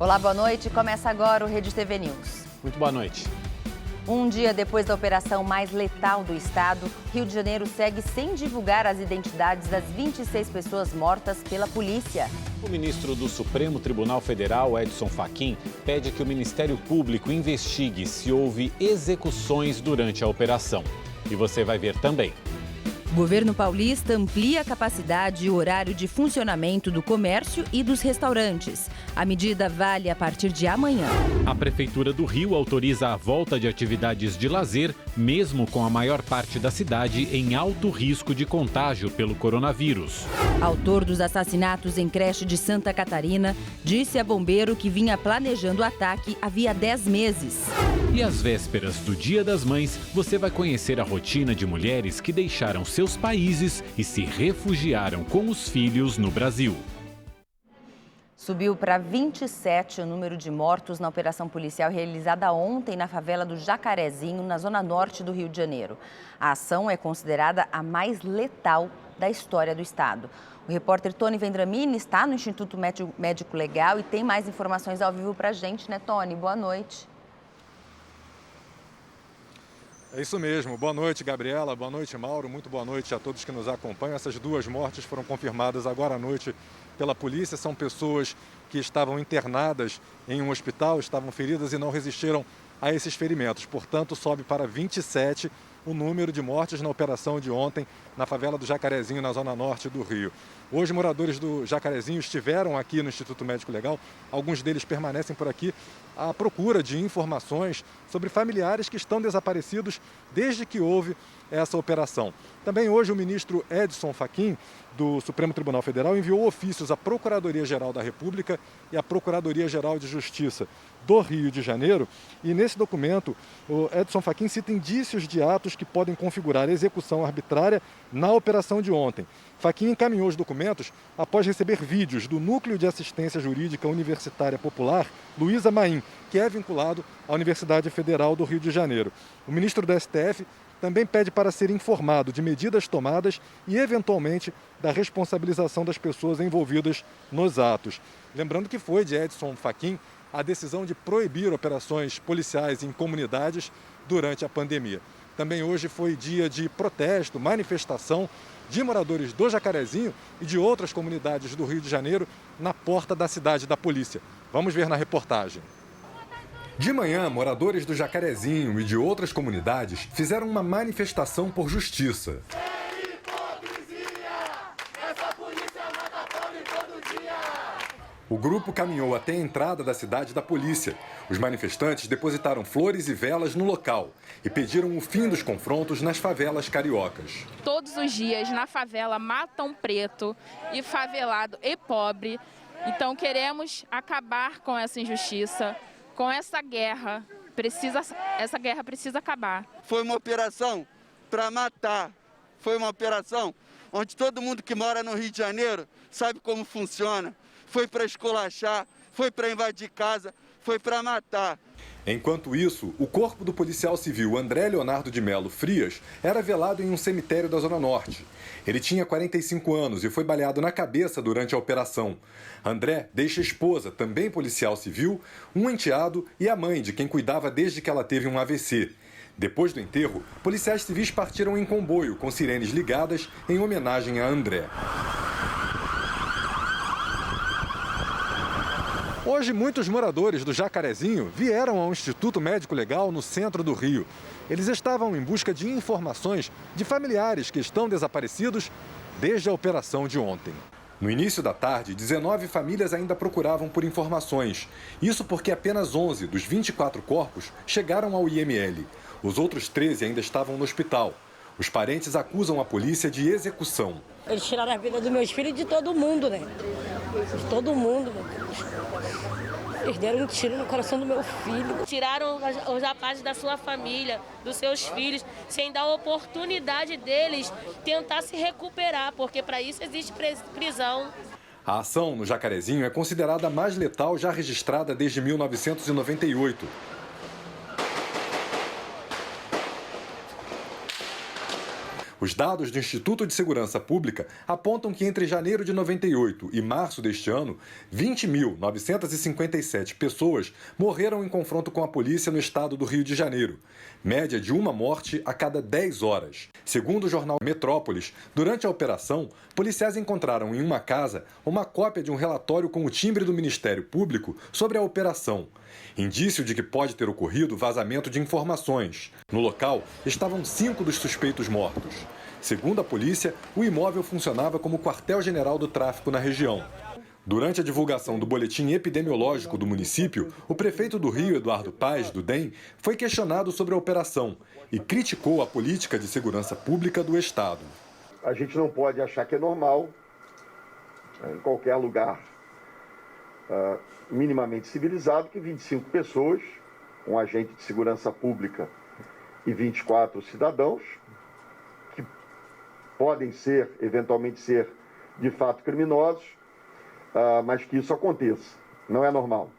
Olá, boa noite. Começa agora o Rede TV News. Muito boa noite. Um dia depois da operação mais letal do estado, Rio de Janeiro segue sem divulgar as identidades das 26 pessoas mortas pela polícia. O ministro do Supremo Tribunal Federal, Edson Fachin, pede que o Ministério Público investigue se houve execuções durante a operação. E você vai ver também. O governo paulista amplia a capacidade e o horário de funcionamento do comércio e dos restaurantes. A medida vale a partir de amanhã. A Prefeitura do Rio autoriza a volta de atividades de lazer, mesmo com a maior parte da cidade em alto risco de contágio pelo coronavírus. Autor dos assassinatos em creche de Santa Catarina disse a bombeiro que vinha planejando o ataque havia 10 meses. E às vésperas do Dia das Mães, você vai conhecer a rotina de mulheres que deixaram seus países e se refugiaram com os filhos no Brasil. Subiu para 27 o número de mortos na operação policial realizada ontem na favela do Jacarezinho, na zona norte do Rio de Janeiro. A ação é considerada a mais letal da história do estado. O repórter Tony Vendramini está no Instituto Médico Legal e tem mais informações ao vivo para a gente, né, Tony? Boa noite. É isso mesmo. Boa noite, Gabriela. Boa noite, Mauro. Muito boa noite a todos que nos acompanham. Essas duas mortes foram confirmadas agora à noite pela polícia. São pessoas que estavam internadas em um hospital, estavam feridas e não resistiram a esses ferimentos. Portanto, sobe para 27 o número de mortes na operação de ontem na favela do Jacarezinho, na zona norte do Rio. Hoje, moradores do Jacarezinho estiveram aqui no Instituto Médico Legal. Alguns deles permanecem por aqui à procura de informações sobre familiares que estão desaparecidos desde que houve essa operação. Também hoje o ministro Edson Fachin, do Supremo Tribunal Federal, enviou ofícios à Procuradoria-Geral da República e à Procuradoria-Geral de Justiça do Rio de Janeiro. E nesse documento, o Edson Fachin cita indícios de atos que podem configurar execução arbitrária na operação de ontem. Fachin encaminhou os documentos após receber vídeos do Núcleo de Assistência Jurídica Universitária Popular, Luísa Maim, que é vinculado à Universidade Federal do Rio de Janeiro. O ministro do STF também pede para ser informado de medidas tomadas e, eventualmente, da responsabilização das pessoas envolvidas nos atos. Lembrando que foi de Edson Fachin a decisão de proibir operações policiais em comunidades durante a pandemia. Também hoje foi dia de protesto, manifestação de moradores do Jacarezinho e de outras comunidades do Rio de Janeiro na porta da cidade da polícia. Vamos ver na reportagem. De manhã, moradores do Jacarezinho e de outras comunidades fizeram uma manifestação por justiça. O grupo caminhou até a entrada da cidade da polícia. Os manifestantes depositaram flores e velas no local e pediram o fim dos confrontos nas favelas cariocas. Todos os dias na favela matam preto e favelado e pobre. Então queremos acabar com essa injustiça, com essa guerra. Essa guerra precisa acabar. Foi uma operação para matar. Foi uma operação onde todo mundo que mora no Rio de Janeiro sabe como funciona. Foi para esculachar, foi para invadir casa, foi para matar. Enquanto isso, o corpo do policial civil André Leonardo de Melo Frias era velado em um cemitério da Zona Norte. Ele tinha 45 anos e foi baleado na cabeça durante a operação. André deixa a esposa, também policial civil, um enteado e a mãe de quem cuidava desde que ela teve um AVC. Depois do enterro, policiais civis partiram em comboio com sirenes ligadas em homenagem a André. Hoje, muitos moradores do Jacarezinho vieram ao Instituto Médico Legal no centro do Rio. Eles estavam em busca de informações de familiares que estão desaparecidos desde a operação de ontem. No início da tarde, 19 famílias ainda procuravam por informações. Isso porque apenas 11 dos 24 corpos chegaram ao IML. Os outros 13 ainda estavam no hospital. Os parentes acusam a polícia de execução. Eles tiraram a vida dos meus filhos e de todo mundo, né? De todo mundo, meu Deus. Eles deram um tiro no coração do meu filho. Tiraram os rapazes da sua família, dos seus filhos, sem dar a oportunidade deles tentar se recuperar, porque para isso existe prisão. A ação no Jacarezinho é considerada a mais letal já registrada desde 1998. Os dados do Instituto de Segurança Pública apontam que entre janeiro de 98 e março deste ano, 20.957 pessoas morreram em confronto com a polícia no estado do Rio de Janeiro, média de uma morte a cada 10 horas. Segundo o jornal Metrópolis, durante a operação, policiais encontraram em uma casa uma cópia de um relatório com o timbre do Ministério Público sobre a operação, indício de que pode ter ocorrido vazamento de informações. No local estavam 5 dos suspeitos mortos. Segundo a polícia, o imóvel funcionava como quartel-general do tráfico na região. Durante a divulgação do boletim epidemiológico do município, o prefeito do Rio, Eduardo Paes, do DEM, foi questionado sobre a operação e criticou a política de segurança pública do estado. A gente não pode achar que é normal, em qualquer lugar minimamente civilizado, que 25 pessoas, um agente de segurança pública e 24 cidadãos, que podem eventualmente ser, de fato, criminosos, mas que isso aconteça. Não é normal.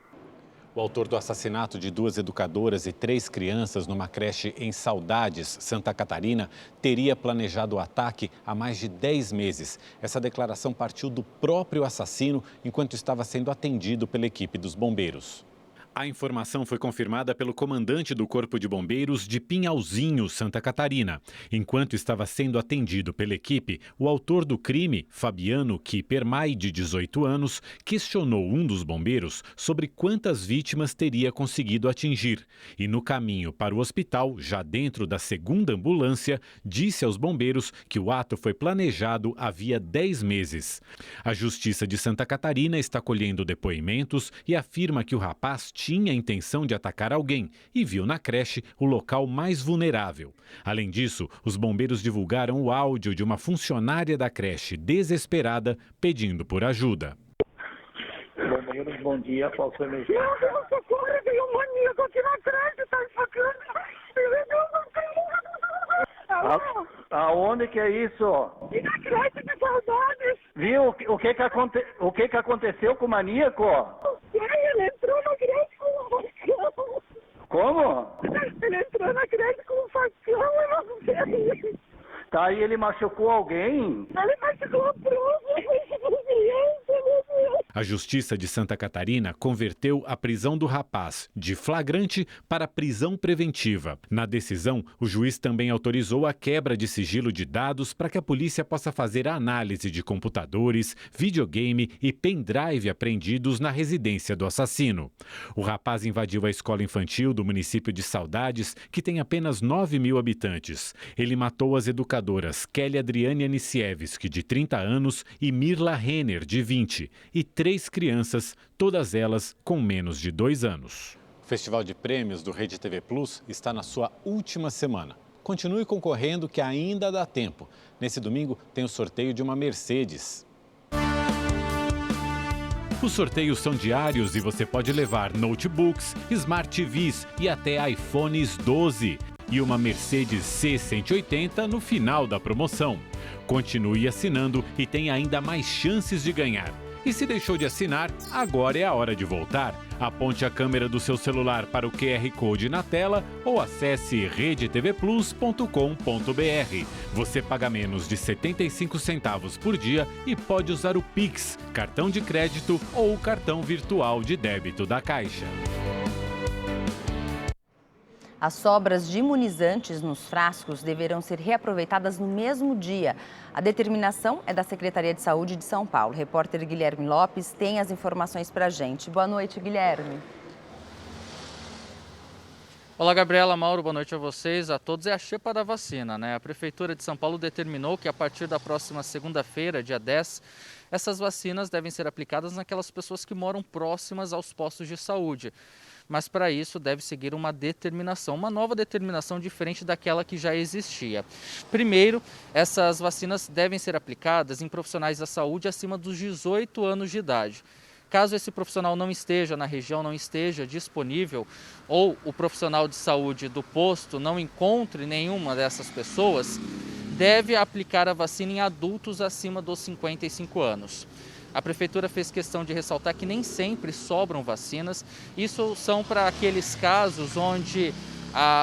O autor do assassinato de 2 educadoras e 3 crianças numa creche em Saudades, Santa Catarina, teria planejado o ataque há mais de 10 meses. Essa declaração partiu do próprio assassino enquanto estava sendo atendido pela equipe dos bombeiros. A informação foi confirmada pelo comandante do Corpo de Bombeiros de Pinhalzinho, Santa Catarina. Enquanto estava sendo atendido pela equipe, o autor do crime, Fabiano Kipermai, de 18 anos, questionou um dos bombeiros sobre quantas vítimas teria conseguido atingir. E no caminho para o hospital, já dentro da segunda ambulância, disse aos bombeiros que o ato foi planejado havia 10 meses. A Justiça de Santa Catarina está colhendo depoimentos e afirma que o rapaz tinha a intenção de atacar alguém e viu na creche o local mais vulnerável. Além disso, os bombeiros divulgaram o áudio de uma funcionária da creche desesperada pedindo por ajuda. Bombeiros, bom dia, qual foi a emergência? Meu socorro, veio um maníaco aqui na creche, tá enfocando. Aonde que é isso? E na creche de Saudades. Viu? O que que aconteceu com o maníaco? Ele entrou na creche com um facão. Como? Ele entrou na creche com um facão, eu não sei. Tá, e ele machucou alguém? Ele machucou a prova. A Justiça de Santa Catarina converteu a prisão do rapaz de flagrante para prisão preventiva. Na decisão, o juiz também autorizou a quebra de sigilo de dados para que a polícia possa fazer a análise de computadores, videogame e pendrive apreendidos na residência do assassino. O rapaz invadiu a escola infantil do município de Saudades, que tem apenas 9.000 habitantes. Ele matou as educadoras Kelly Adriane Anisiewski, de 30 anos, e Mirla Renner, de 20, e 3 crianças, todas elas com menos de 2 anos. O Festival de Prêmios do Rede TV Plus está na sua última semana. Continue concorrendo que ainda dá tempo. Nesse domingo tem o sorteio de uma Mercedes. Os sorteios são diários e você pode levar notebooks, Smart TVs e até iPhones 12. E uma Mercedes C180 no final da promoção. Continue assinando e tem ainda mais chances de ganhar. E se deixou de assinar, agora é a hora de voltar. Aponte a câmera do seu celular para o QR Code na tela ou acesse redetvplus.com.br. Você paga menos de 75 centavos por dia e pode usar o Pix, cartão de crédito ou o cartão virtual de débito da Caixa. As sobras de imunizantes nos frascos deverão ser reaproveitadas no mesmo dia. A determinação é da Secretaria de Saúde de São Paulo. O repórter Guilherme Lopes tem as informações para a gente. Boa noite, Guilherme. Olá, Gabriela, Mauro, boa noite a vocês, a todos. É a xepa da vacina, né? A Prefeitura de São Paulo determinou que a partir da próxima segunda-feira, dia 10, essas vacinas devem ser aplicadas naquelas pessoas que moram próximas aos postos de saúde. Mas para isso deve seguir uma determinação, uma nova determinação diferente daquela que já existia. Primeiro, essas vacinas devem ser aplicadas em profissionais da saúde acima dos 18 anos de idade. Caso esse profissional não esteja na região, não esteja disponível, ou o profissional de saúde do posto não encontre nenhuma dessas pessoas, deve aplicar a vacina em adultos acima dos 55 anos. A Prefeitura fez questão de ressaltar que nem sempre sobram vacinas. Isso são para aqueles casos onde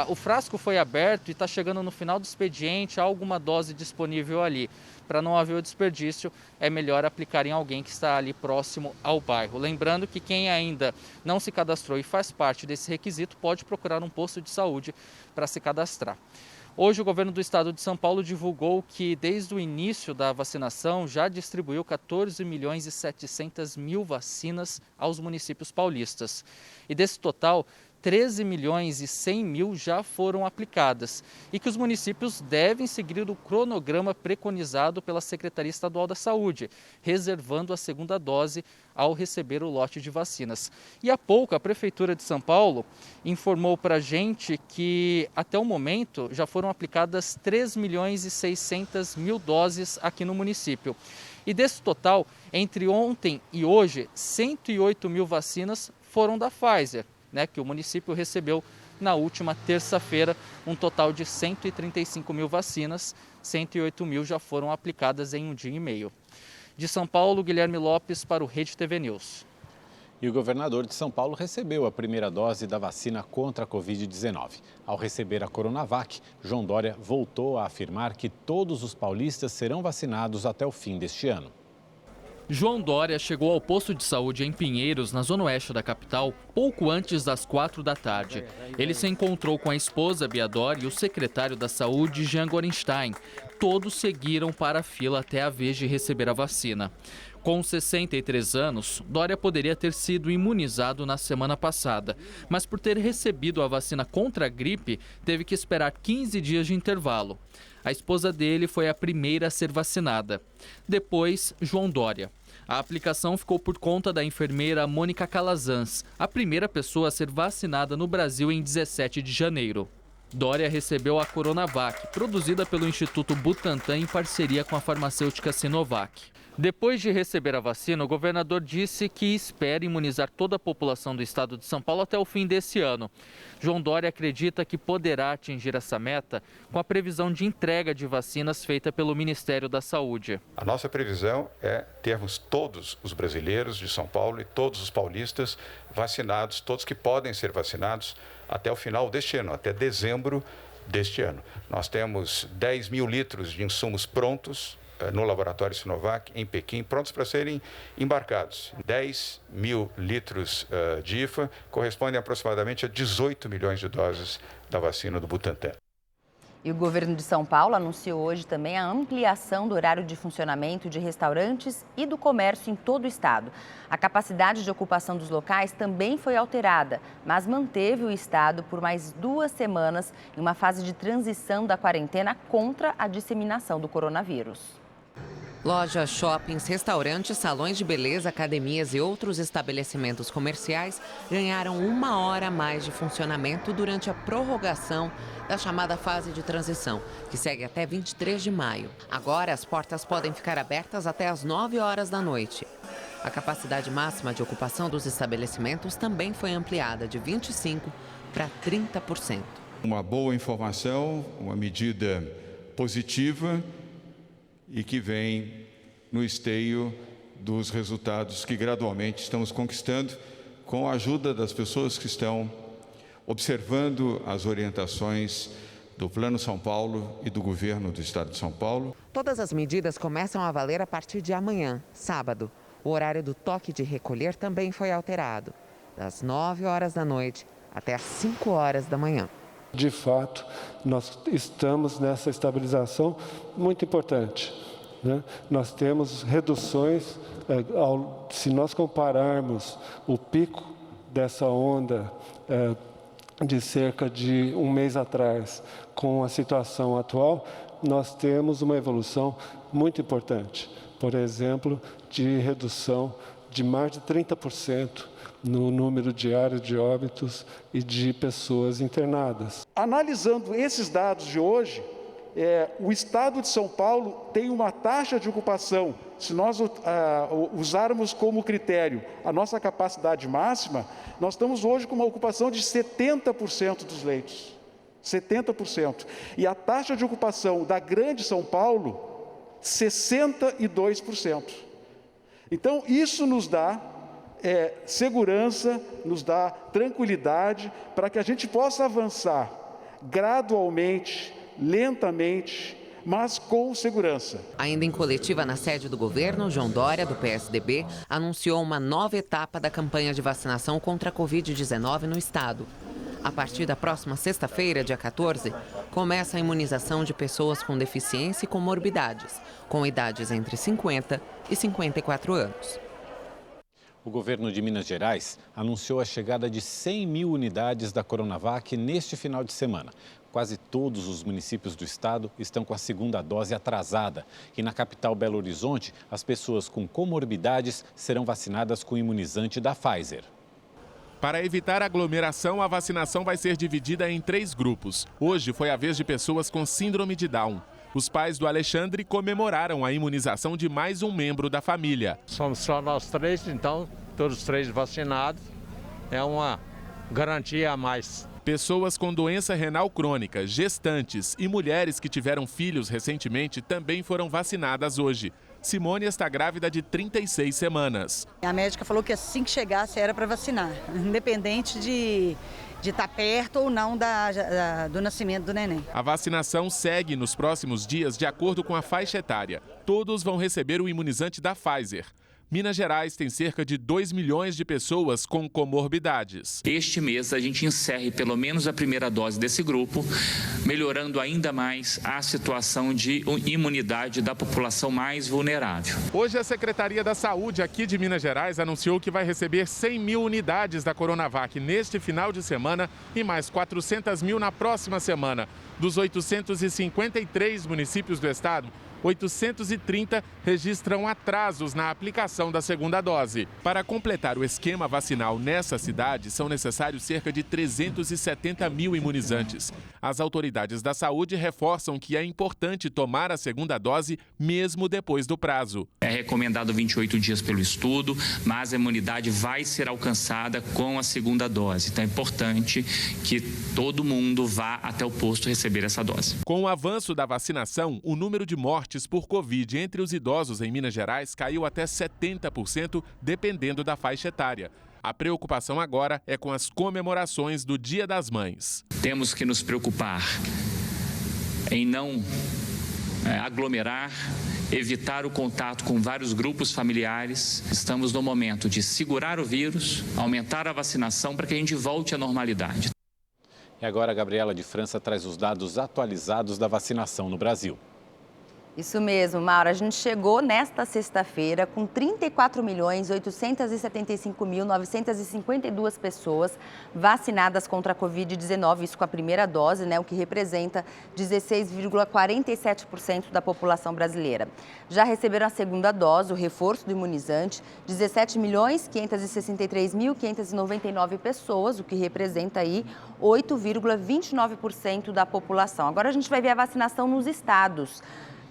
O frasco foi aberto e está chegando no final do expediente, há alguma dose disponível ali. Para não haver o desperdício, é melhor aplicar em alguém que está ali próximo ao bairro. Lembrando que quem ainda não se cadastrou e faz parte desse requisito pode procurar um posto de saúde para se cadastrar. Hoje, o governo do estado de São Paulo divulgou que, desde o início da vacinação, já distribuiu 14.700.000 vacinas aos municípios paulistas. E desse total, 13.100.000 já foram aplicadas e que os municípios devem seguir o cronograma preconizado pela Secretaria Estadual da Saúde, reservando a segunda dose ao receber o lote de vacinas. E há pouco, a Prefeitura de São Paulo informou para a gente que, até o momento, já foram aplicadas 3.600.000 doses aqui no município. E desse total, entre ontem e hoje, 108.000 vacinas foram da Pfizer, que o município recebeu na última terça-feira, um total de 135.000 vacinas, 108.000 já foram aplicadas em um dia e meio. De São Paulo, Guilherme Lopes para o Rede TV News. E o governador de São Paulo recebeu a primeira dose da vacina contra a Covid-19. Ao receber a Coronavac, João Dória voltou a afirmar que todos os paulistas serão vacinados até o fim deste ano. João Dória chegou ao posto de saúde em Pinheiros, na zona oeste da capital, pouco antes das 4 da tarde. Ele se encontrou com a esposa, Bia Dória, e o secretário da Saúde, Jean Gorenstein. Todos seguiram para a fila até a vez de receber a vacina. Com 63 anos, Dória poderia ter sido imunizado na semana passada, mas por ter recebido a vacina contra a gripe, teve que esperar 15 dias de intervalo. A esposa dele foi a primeira a ser vacinada. Depois, João Dória. A aplicação ficou por conta da enfermeira Mônica Calazans, a primeira pessoa a ser vacinada no Brasil em 17 de janeiro. Dória recebeu a Coronavac, produzida pelo Instituto Butantan em parceria com a farmacêutica Sinovac. Depois de receber a vacina, o governador disse que espera imunizar toda a população do estado de São Paulo até o fim desse ano. João Dória acredita que poderá atingir essa meta com a previsão de entrega de vacinas feita pelo Ministério da Saúde. A nossa previsão é termos todos os brasileiros de São Paulo e todos os paulistas vacinados, todos que podem ser vacinados até o final deste ano, até dezembro deste ano. Nós temos 10 mil litros de insumos prontos no laboratório Sinovac, em Pequim, prontos para serem embarcados. 10 mil litros de IFA correspondem aproximadamente a 18 milhões de doses da vacina do Butantan. E o governo de São Paulo anunciou hoje também a ampliação do horário de funcionamento de restaurantes e do comércio em todo o estado. A capacidade de ocupação dos locais também foi alterada, mas manteve o estado por mais 2 semanas em uma fase de transição da quarentena contra a disseminação do coronavírus. Lojas, shoppings, restaurantes, salões de beleza, academias e outros estabelecimentos comerciais ganharam 1 hora a mais de funcionamento durante a prorrogação da chamada fase de transição, que segue até 23 de maio. Agora, as portas podem ficar abertas até às 9 horas da noite. A capacidade máxima de ocupação dos estabelecimentos também foi ampliada de 25% para 30%. Uma boa informação, uma medida positiva e que vem no esteio dos resultados que gradualmente estamos conquistando com a ajuda das pessoas que estão observando as orientações do Plano São Paulo e do governo do estado de São Paulo. Todas as medidas começam a valer a partir de amanhã, sábado. O horário do toque de recolher também foi alterado, das 9 horas da noite até às 5 horas da manhã. De fato, nós estamos nessa estabilização muito importante, né? Nós temos reduções, se nós compararmos o pico dessa onda de cerca de 1 mês atrás com a situação atual, nós temos uma evolução muito importante. Por exemplo, de redução de mais de 30% no número diário de óbitos e de pessoas internadas. Analisando esses dados de hoje, o estado de São Paulo tem uma taxa de ocupação, se nós usarmos como critério a nossa capacidade máxima, nós estamos hoje com uma ocupação de 70% dos leitos. 70%. E a taxa de ocupação da Grande São Paulo, 62%. Então, isso nos dá segurança, nos dá tranquilidade para que a gente possa avançar gradualmente, lentamente, mas com segurança. Ainda em coletiva na sede do governo, João Dória, do PSDB, anunciou uma nova etapa da campanha de vacinação contra a Covid-19 no estado. A partir da próxima sexta-feira, dia 14, começa a imunização de pessoas com deficiência e comorbidades, com idades entre 50 e 54 anos. O governo de Minas Gerais anunciou a chegada de 100 mil unidades da Coronavac neste final de semana. Quase todos os municípios do estado estão com a segunda dose atrasada. E na capital Belo Horizonte, as pessoas com comorbidades serão vacinadas com o imunizante da Pfizer. Para evitar aglomeração, a vacinação vai ser dividida em 3 grupos. Hoje foi a vez de pessoas com síndrome de Down. Os pais do Alexandre comemoraram a imunização de mais um membro da família. Somos só nós 3, então, todos 3 vacinados. É uma garantia a mais. Pessoas com doença renal crônica, gestantes e mulheres que tiveram filhos recentemente também foram vacinadas hoje. Simone está grávida de 36 semanas. A médica falou que assim que chegasse era para vacinar, independente de estar perto ou não do nascimento do neném. A vacinação segue nos próximos dias de acordo com a faixa etária. Todos vão receber o imunizante da Pfizer. Minas Gerais tem cerca de 2 milhões de pessoas com comorbidades. Este mês a gente encerre pelo menos a primeira dose desse grupo, melhorando ainda mais a situação de imunidade da população mais vulnerável. Hoje a Secretaria da Saúde aqui de Minas Gerais anunciou que vai receber 100 mil unidades da Coronavac neste final de semana e mais 400 mil na próxima semana. Dos 853 municípios do estado, 830 registram atrasos na aplicação da segunda dose. Para completar o esquema vacinal nessa cidade, são necessários cerca de 370 mil imunizantes. As autoridades da saúde reforçam que é importante tomar a segunda dose mesmo depois do prazo. É recomendado 28 dias pelo estudo, mas a imunidade vai ser alcançada com a segunda dose. Então é importante que todo mundo vá até o posto receber essa dose. Com o avanço da vacinação, o número de mortes por Covid entre os idosos em Minas Gerais caiu até 70%, dependendo da faixa etária. A preocupação agora é com as comemorações do Dia das Mães. Temos que nos preocupar em não aglomerar, evitar o contato com vários grupos familiares. Estamos no momento de segurar o vírus, aumentar a vacinação para que a gente volte à normalidade. E agora a Gabriela de França traz os dados atualizados da vacinação no Brasil. Isso mesmo, Maura. A gente chegou nesta sexta-feira com 34.875.952 pessoas vacinadas contra a Covid-19, isso com a primeira dose, o que representa 16,47% da população brasileira. Já receberam a segunda dose, o reforço do imunizante, 17.563.599 pessoas, o que representa aí 8,29% da população. Agora a gente vai ver a vacinação nos estados.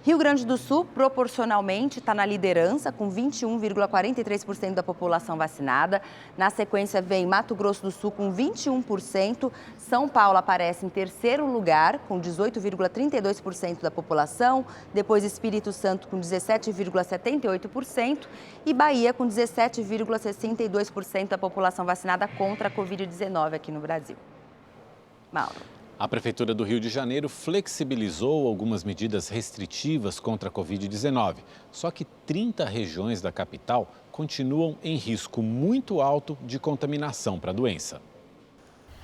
Rio Grande do Sul, proporcionalmente, está na liderança, com 21,43% da população vacinada. Na sequência, vem Mato Grosso do Sul, com 21%. São Paulo aparece em terceiro lugar, com 18,32% da população. Depois, Espírito Santo, com 17,78%. E Bahia, com 17,62% da população vacinada contra a Covid-19 aqui no Brasil. Mauro. A Prefeitura do Rio de Janeiro flexibilizou algumas medidas restritivas contra a Covid-19. Só que 30 regiões da capital continuam em risco muito alto de contaminação para a doença.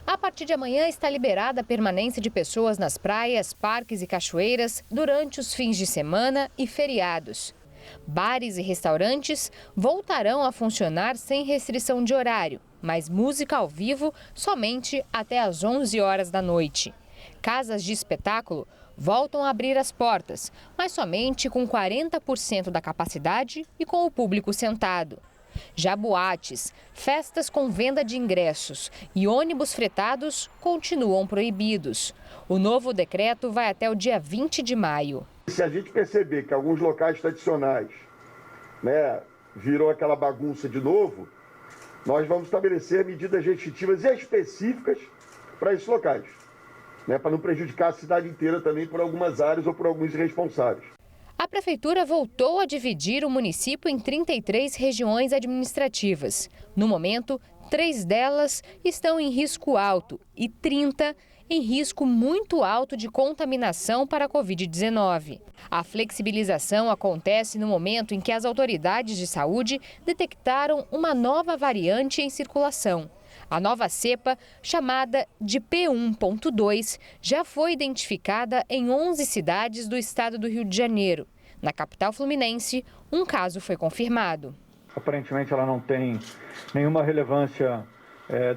A partir de amanhã está liberada a permanência de pessoas nas praias, parques e cachoeiras durante os fins de semana e feriados. Bares e restaurantes voltarão a funcionar sem restrição de horário, mas música ao vivo somente até às 11 horas da noite. Casas de espetáculo voltam a abrir as portas, mas somente com 40% da capacidade e com o público sentado. Já boates, festas com venda de ingressos e ônibus fretados continuam proibidos. O novo decreto vai até o dia 20 de maio. Se a gente perceber que alguns locais tradicionais, virou aquela bagunça de novo, nós vamos estabelecer medidas restritivas específicas para esses locais, para não prejudicar a cidade inteira também por algumas áreas ou por alguns irresponsáveis. A Prefeitura voltou a dividir o município em 33 regiões administrativas. No momento, 3 delas estão em risco alto e 30 em risco muito alto de contaminação para a Covid-19. A flexibilização acontece no momento em que as autoridades de saúde detectaram uma nova variante em circulação. A nova cepa, chamada de P1.2, já foi identificada em 11 cidades do estado do Rio de Janeiro. Na capital fluminense, um caso foi confirmado. Aparentemente ela não tem nenhuma relevância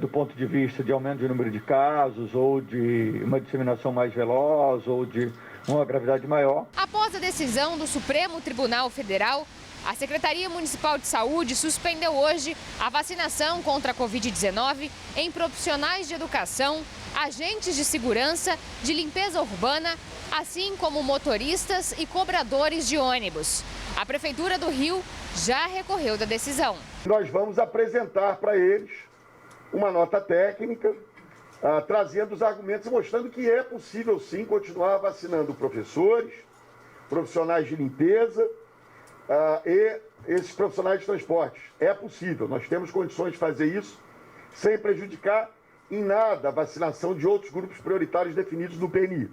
do ponto de vista de aumento de número de casos ou de uma disseminação mais veloz ou de uma gravidade maior. Após a decisão do Supremo Tribunal Federal, a Secretaria Municipal de Saúde suspendeu hoje a vacinação contra a Covid-19 em profissionais de educação, agentes de segurança, de limpeza urbana, assim como motoristas e cobradores de ônibus. A Prefeitura do Rio já recorreu da decisão. Nós vamos apresentar para eles uma nota técnica, trazendo os argumentos, mostrando que é possível sim continuar vacinando professores, profissionais de limpeza, e esses profissionais de transporte. É possível, nós temos condições de fazer isso sem prejudicar em nada a vacinação de outros grupos prioritários definidos no PNI.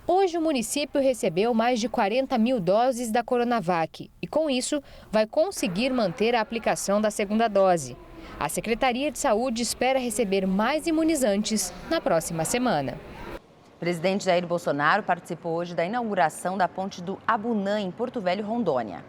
Hoje o município recebeu mais de 40 mil doses da Coronavac e, com isso, vai conseguir manter a aplicação da segunda dose. A Secretaria de Saúde espera receber mais imunizantes na próxima semana. O presidente Jair Bolsonaro participou hoje da inauguração da ponte do Abunã, em Porto Velho, Rondônia.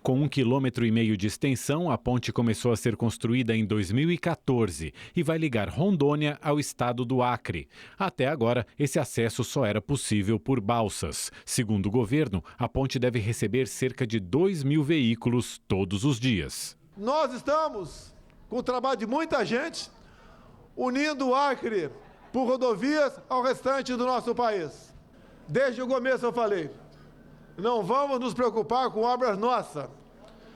Com 1,5 km de extensão, a ponte começou a ser construída em 2014 e vai ligar Rondônia ao estado do Acre. Até agora, esse acesso só era possível por balsas. Segundo o governo, a ponte deve receber cerca de 2.000 veículos todos os dias. Nós estamos com o trabalho de muita gente, unindo o Acre por rodovias ao restante do nosso país. Desde o começo eu falei, não vamos nos preocupar com obras nossas,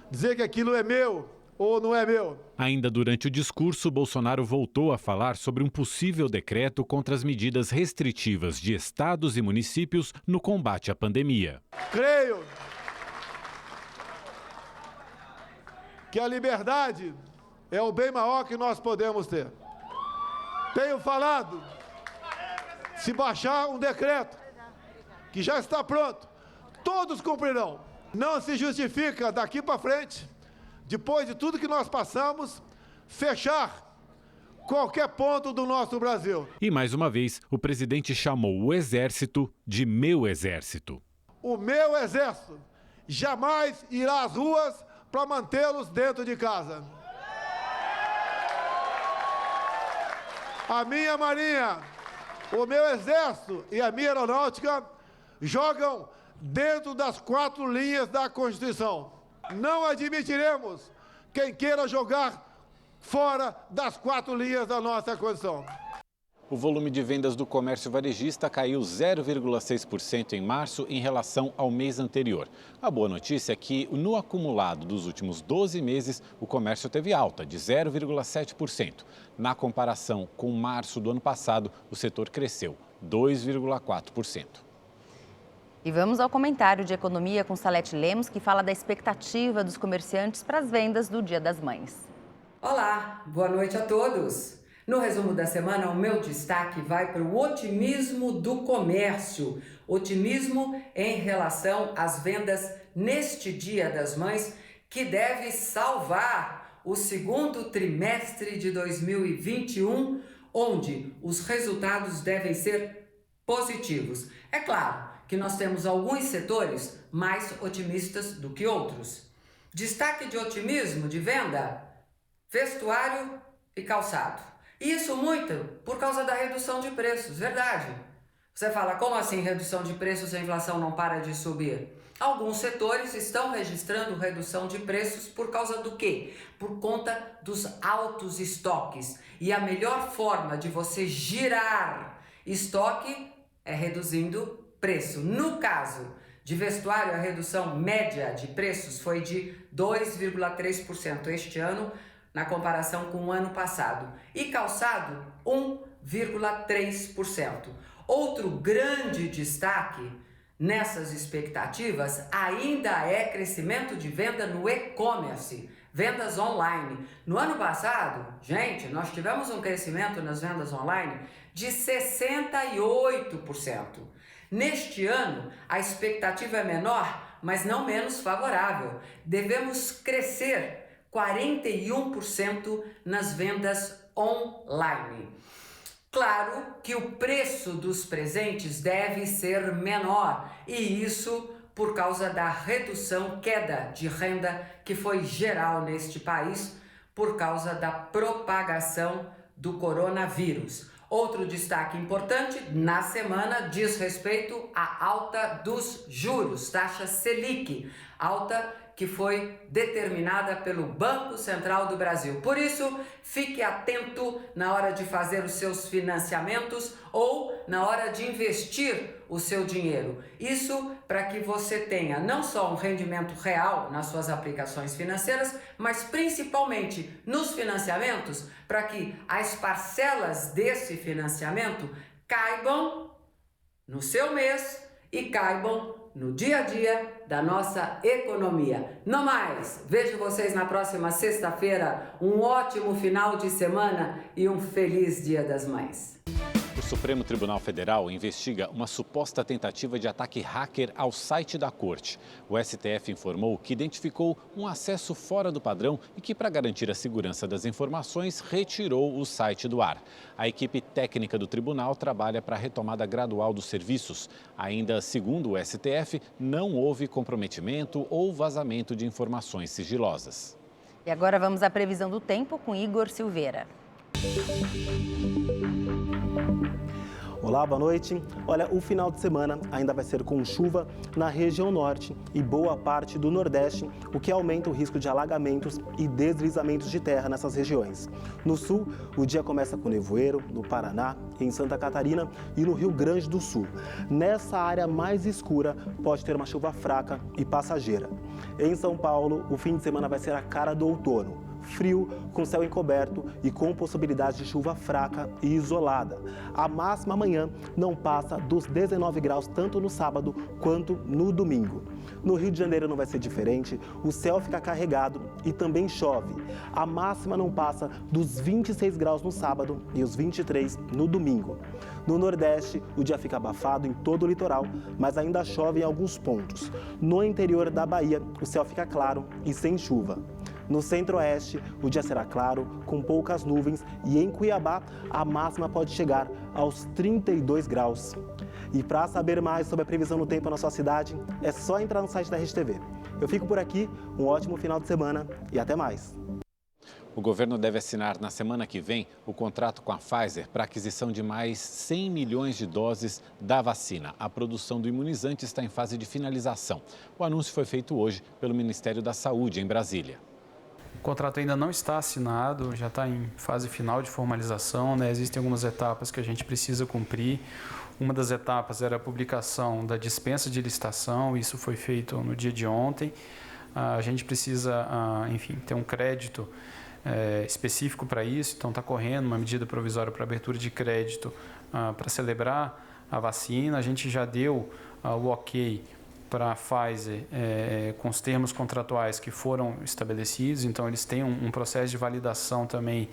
dizer que aquilo é meu ou não é meu. Ainda durante o discurso, Bolsonaro voltou a falar sobre um possível decreto contra as medidas restritivas de estados e municípios no combate à pandemia. Creio que a liberdade é o bem maior que nós podemos ter. Tenho falado, se baixar um decreto que já está pronto, todos cumprirão. Não se justifica daqui para frente, depois de tudo que nós passamos, fechar qualquer ponto do nosso Brasil. E mais uma vez, o presidente chamou o Exército de meu exército. O meu exército jamais irá às ruas para mantê-los dentro de casa. A minha marinha, o meu exército e a minha aeronáutica jogam dentro das 4 linhas da Constituição. Não admitiremos quem queira jogar fora das 4 linhas da nossa Constituição. O volume de vendas do comércio varejista caiu 0,6% em março em relação ao mês anterior. A boa notícia é que, no acumulado dos últimos 12 meses, o comércio teve alta de 0,7%. Na comparação com março do ano passado, o setor cresceu 2,4%. E vamos ao comentário de economia com Salete Lemos, que fala da expectativa dos comerciantes para as vendas do Dia das Mães. Olá, boa noite a todos. No resumo da semana, o meu destaque vai para o otimismo do comércio. Otimismo em relação às vendas neste Dia das Mães, que deve salvar o segundo trimestre de 2021, onde os resultados devem ser positivos. É claro que nós temos alguns setores mais otimistas do que outros. Destaque de otimismo de venda: vestuário e calçado. Isso muito por causa da redução de preços, verdade. Você fala, como assim redução de preços, a inflação não para de subir? Alguns setores estão registrando redução de preços por causa do quê? Por conta dos altos estoques. E a melhor forma de você girar estoque é reduzindo preço. No caso de vestuário, a redução média de preços foi de 2,3% este ano, na comparação com o ano passado. E calçado, 1,3%. Outro grande destaque nessas expectativas ainda é crescimento de venda no e-commerce. vendas online. No ano passado, gente, nós tivemos um crescimento nas vendas online de 68%. Neste ano, a expectativa é menor, mas não menos favorável. Devemos crescer 41% nas vendas online. Claro que o preço dos presentes deve ser menor, e isso por causa da queda de renda que foi geral neste país por causa da propagação do coronavírus. Outro destaque importante na semana diz respeito à alta dos juros, taxa Selic, alta que foi determinada pelo Banco Central do Brasil. Por isso, fique atento na hora de fazer os seus financiamentos ou na hora de investir o seu dinheiro. Isso para que você tenha não só um rendimento real nas suas aplicações financeiras, mas principalmente nos financiamentos, para que as parcelas desse financiamento caibam no seu mês e caibam no dia a dia da nossa economia. No mais, vejo vocês na próxima sexta-feira. Um ótimo final de semana e um feliz Dia das Mães. O Supremo Tribunal Federal investiga uma suposta tentativa de ataque hacker ao site da Corte. O STF informou que identificou um acesso fora do padrão e que, para garantir a segurança das informações, retirou o site do ar. A equipe técnica do tribunal trabalha para a retomada gradual dos serviços. Ainda segundo o STF, não houve comprometimento ou vazamento de informações sigilosas. E agora vamos à previsão do tempo com Igor Silveira. Olá, boa noite. Olha, o final de semana ainda vai ser com chuva na região norte e boa parte do nordeste, o que aumenta o risco de alagamentos e deslizamentos de terra nessas regiões. No sul, o dia começa com nevoeiro no Paraná, em Santa Catarina e no Rio Grande do Sul. Nessa área mais escura, pode ter uma chuva fraca e passageira. Em São Paulo, o fim de semana vai ser a cara do outono. Frio, com céu encoberto e com possibilidade de chuva fraca e isolada. A máxima amanhã não passa dos 19 graus tanto no sábado quanto no domingo. No Rio de Janeiro não vai ser diferente, o céu fica carregado e também chove. A máxima não passa dos 26 graus no sábado e os 23 no domingo. No Nordeste, o dia fica abafado em todo o litoral, mas ainda chove em alguns pontos. No interior da Bahia, o céu fica claro e sem chuva. No Centro-Oeste, o dia será claro, com poucas nuvens, e em Cuiabá, a máxima pode chegar aos 32 graus. E para saber mais sobre a previsão do tempo na sua cidade, é só entrar no site da RedeTV. Eu fico por aqui, um ótimo final de semana e até mais. O governo deve assinar na semana que vem o contrato com a Pfizer para aquisição de mais 100 milhões de doses da vacina. A produção do imunizante está em fase de finalização. O anúncio foi feito hoje pelo Ministério da Saúde, em Brasília. O contrato ainda não está assinado, já está em fase final de formalização, né? Existem algumas etapas que a gente precisa cumprir. Uma das etapas era a publicação da dispensa de licitação, isso foi feito no dia de ontem. A gente precisa, enfim, ter um crédito específico para isso, então está correndo uma medida provisória para abertura de crédito para celebrar a vacina. A gente já deu o ok para a Pfizer com os termos contratuais que foram estabelecidos, então eles têm um processo de validação também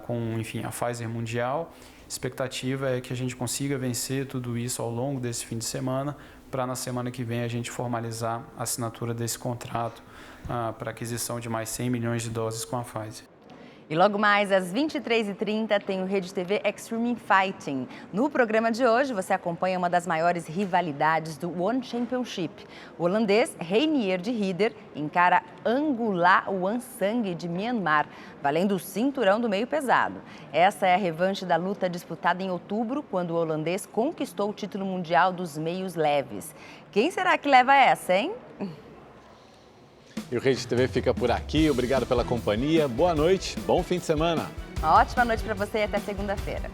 com, enfim, a Pfizer Mundial. A expectativa é que a gente consiga vencer tudo isso ao longo desse fim de semana, para na semana que vem a gente formalizar a assinatura desse contrato para aquisição de mais 100 milhões de doses com a Pfizer. E logo mais, às 23h30, tem o RedeTV Extreme Fighting. No programa de hoje, você acompanha uma das maiores rivalidades do One Championship. O holandês Reinier de Ridder encara Angula Wansang de Myanmar, valendo o cinturão do meio pesado. Essa é a revanche da luta disputada em outubro, quando o holandês conquistou o título mundial dos meios leves. Quem será que leva essa, hein? E o RedeTV fica por aqui. Obrigado pela companhia. Boa noite, bom fim de semana. Uma ótima noite para você e até segunda-feira.